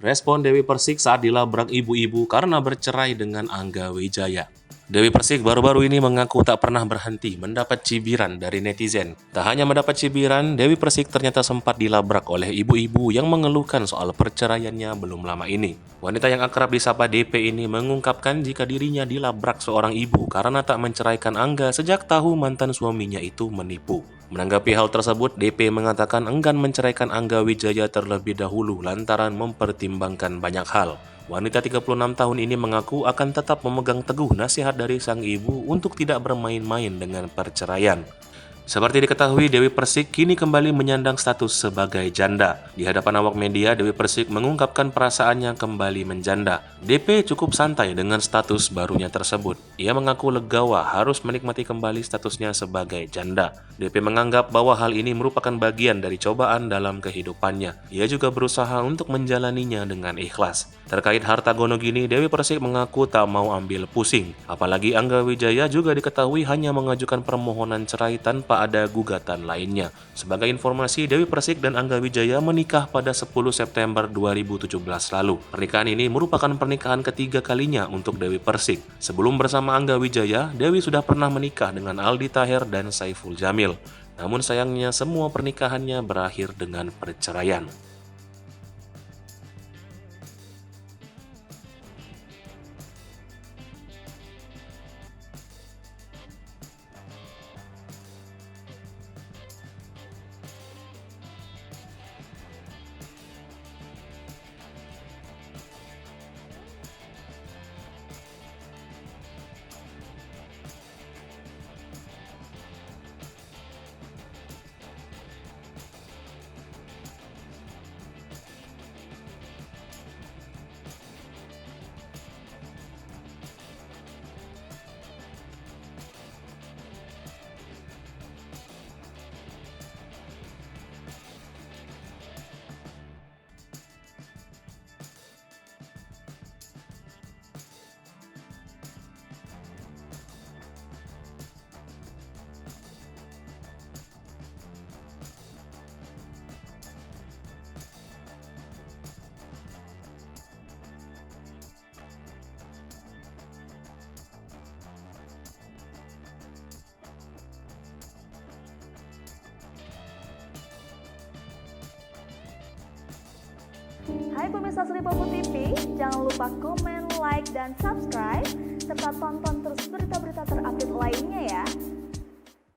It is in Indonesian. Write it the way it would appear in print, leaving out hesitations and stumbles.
Respon Dewi Persik saat dilabrak ibu-ibu karena bercerai dengan Angga Wijaya. Dewi Persik baru-baru ini mengaku tak pernah berhenti mendapat cibiran dari netizen. Tak hanya mendapat cibiran, Dewi Persik ternyata sempat dilabrak oleh ibu-ibu yang mengeluhkan soal perceraiannya belum lama ini. Wanita yang akrab disapa DP ini mengungkapkan jika dirinya dilabrak seorang ibu karena tak menceraikan Angga sejak tahu mantan suaminya itu menipu. Menanggapi hal tersebut, DP mengatakan enggan menceraikan Angga Wijaya terlebih dahulu lantaran mempertimbangkan banyak hal. Wanita 36 tahun ini mengaku akan tetap memegang teguh nasihat dari sang ibu untuk tidak bermain-main dengan perceraian. Seperti diketahui, Dewi Persik kini kembali menyandang status sebagai janda. Di hadapan awak media, Dewi Persik mengungkapkan perasaannya kembali menjanda. DP cukup santai dengan status barunya tersebut. Ia mengaku legawa harus menikmati kembali statusnya sebagai janda. DP menganggap bahwa hal ini merupakan bagian dari cobaan dalam kehidupannya. Ia juga berusaha untuk menjalaninya dengan ikhlas. Terkait harta gono gini, Dewi Persik mengaku tak mau ambil pusing. Apalagi Angga Wijaya juga diketahui hanya mengajukan permohonan cerai tanpa ada gugatan lainnya. Sebagai informasi, Dewi Persik dan Angga Wijaya menikah pada 10 September 2017 lalu. Pernikahan ini merupakan pernikahan ketiga kalinya untuk Dewi Persik. Sebelum bersama Angga Wijaya, Dewi sudah pernah menikah dengan Aldi Taher dan Saiful Jamil. Namun sayangnya semua pernikahannya berakhir dengan perceraian. Hai pemirsa Sri Popo TV, jangan lupa komen, like, dan subscribe, serta tonton terus berita-berita terupdate lainnya ya.